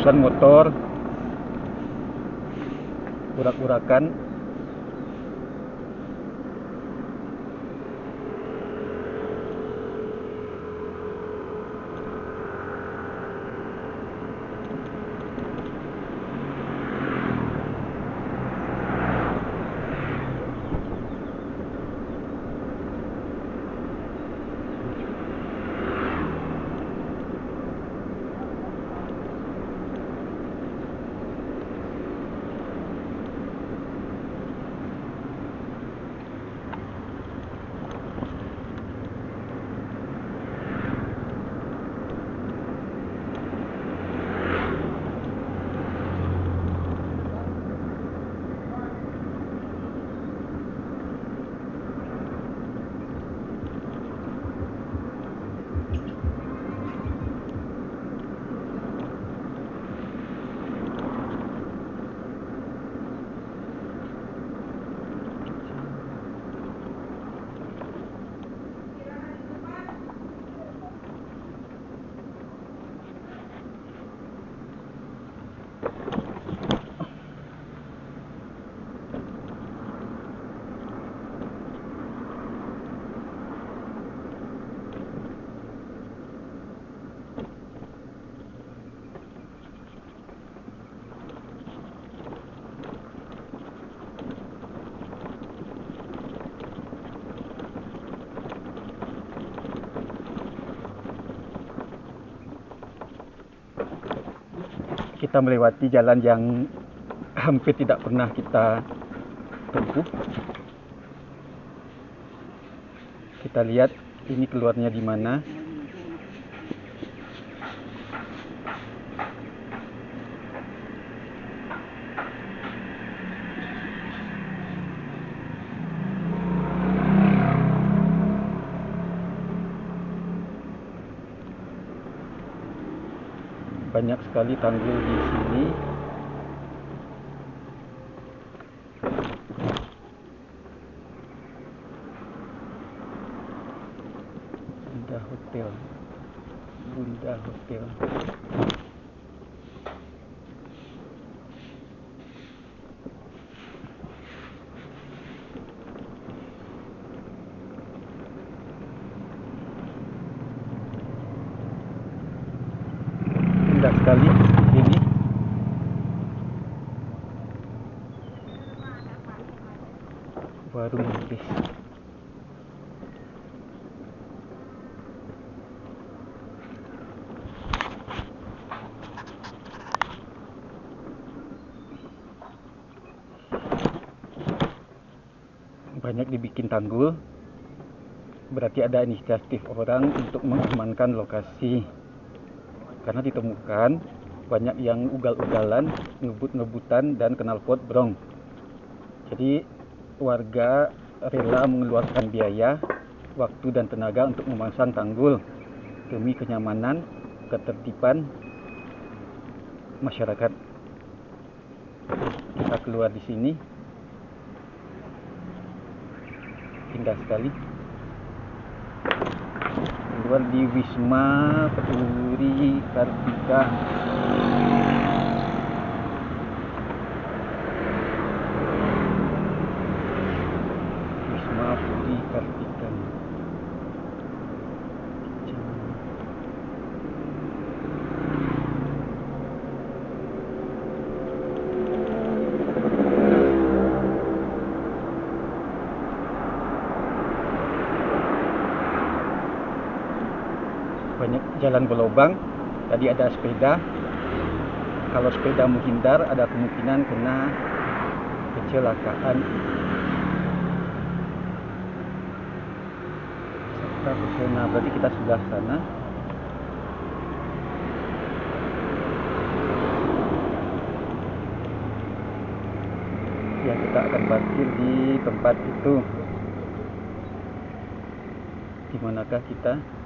ratusan motor urak-urakan. Kita melewati jalan yang hampir tidak pernah kita tempuh. Kita lihat ini keluarnya di mana. Banyak sekali tanggul di sini. Bunda Hotel. Bunda Hotel. Indah sekali ini. Warung Inggris. Banyak dibikin tanggul, berarti ada inisiatif orang untuk mengamankan lokasi. Karena ditemukan banyak yang ugal-ugalan, ngebut-ngebutan, dan knalpot brong. Jadi warga rela mengeluarkan biaya, waktu, dan tenaga untuk memasang tanggul demi kenyamanan, ketertiban masyarakat. Kita keluar di sini, indah sekali. Keluar di Wisma Puri Kartika. Wisma Puri Kartika. Banyak jalan berlobang. Tadi ada sepeda. Kalau sepeda menghindar, ada kemungkinan kena kecelakaan. Serta pesona, berarti kita sudah sana. Ya, kita akan parkir di tempat itu. Di manakah kita?